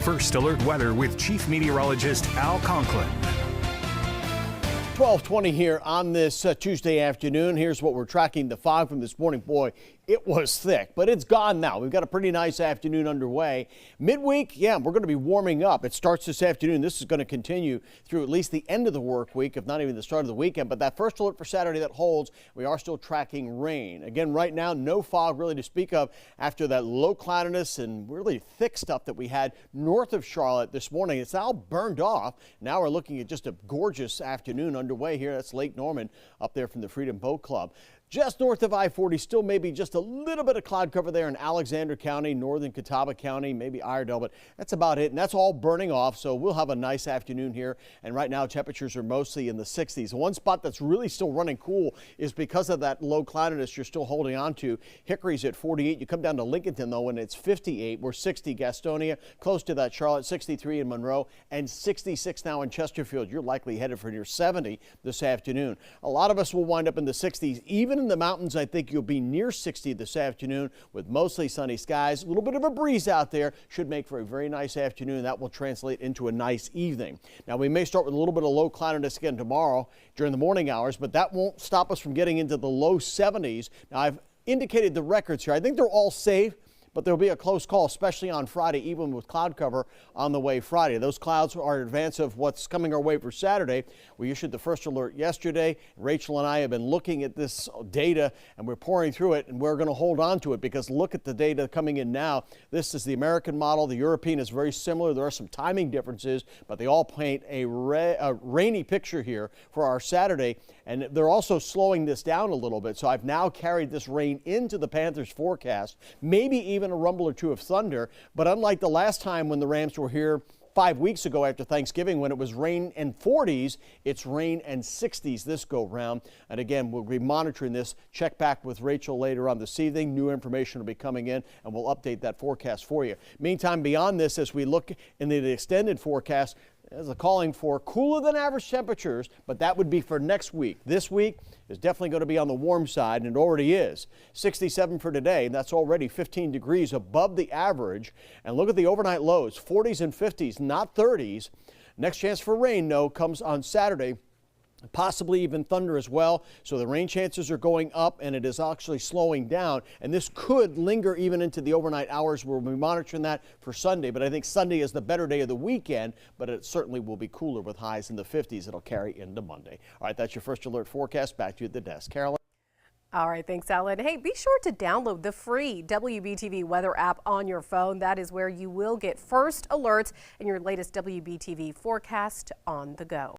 First Alert Weather with Chief Meteorologist Al Conklin. 12:20 here on this Tuesday afternoon. Here's what we're tracking. The fog from this morning. Boy, it was thick, but it's gone now. We've got a pretty nice afternoon underway. Midweek, yeah, we're going to be warming up. It starts this afternoon. This is going to continue through at least the end of the work week, if not even the start of the weekend. But that first alert for Saturday that holds, we are still tracking rain. Again, right now, no fog really to speak of after that low cloudiness and really thick stuff that we had north of Charlotte this morning. It's all burned off. Now we're looking at just a gorgeous afternoon underway here. That's Lake Norman up there from the Freedom Boat Club. Just north of I-40, still maybe just a little bit of cloud cover there in Alexander County, northern Catawba County, maybe Iredell, but that's about it. And that's all burning off, so we'll have a nice afternoon here. And right now, temperatures are mostly in the 60s. One spot that's really still running cool is because of that low cloudiness you're still holding on to. Hickory's at 48. You come down to Lincolnton, though, and it's 58. We're 60 Gastonia, close to that Charlotte, 63 in Monroe, and 66 now in Chesterfield. You're likely headed for near 70 this afternoon. A lot of us will wind up in the 60s, even in the mountains. I think you'll be near 60 this afternoon with mostly sunny skies. A little bit of a breeze out there should make for a very nice afternoon. That will translate into a nice evening. Now, we may start with a little bit of low cloudiness again tomorrow during the morning hours, but that won't stop us from getting into the low 70s. Now, I've indicated the records here. I think they're all safe, but there'll be a close call, especially on Friday, even with cloud cover on the way Friday. Those clouds are in advance of what's coming our way for Saturday. We issued the first alert yesterday. Rachel and I have been looking at this data, and we're pouring through it, and we're going to hold on to it because look at the data coming in now. This is the American model. The European is very similar. There are some timing differences, but they all paint a rainy picture here for our Saturday, and they're also slowing this down a little bit. So I've now carried this rain into the Panthers forecast, maybe even a rumble or two of thunder. But unlike the last time when the Rams were here 5 weeks ago after Thanksgiving when it was rain and 40s, it's rain and 60s this go round. And again, we'll be monitoring this. Check back with Rachel later on this evening. New information will be coming in and we'll update that forecast for you. Meantime, beyond this, as we look in the extended forecast, there's a calling for cooler than average temperatures, but that would be for next week. This week is definitely going to be on the warm side, and it already is. 67 for today, and that's already 15 degrees above the average. And look at the overnight lows, 40s and 50s, not 30s. Next chance for rain, though, comes on Saturday. Possibly even thunder as well. So the rain chances are going up and it is actually slowing down. And this could linger even into the overnight hours. We'll be monitoring that for Sunday. But I think Sunday is the better day of the weekend. But it certainly will be cooler with highs in the 50s. It'll carry into Monday. All right, that's your first alert forecast. Back to you at the desk. Carolyn. All right, thanks, Alan. Hey, be sure to download the free WBTV weather app on your phone. That is where you will get first alerts and your latest WBTV forecast on the go.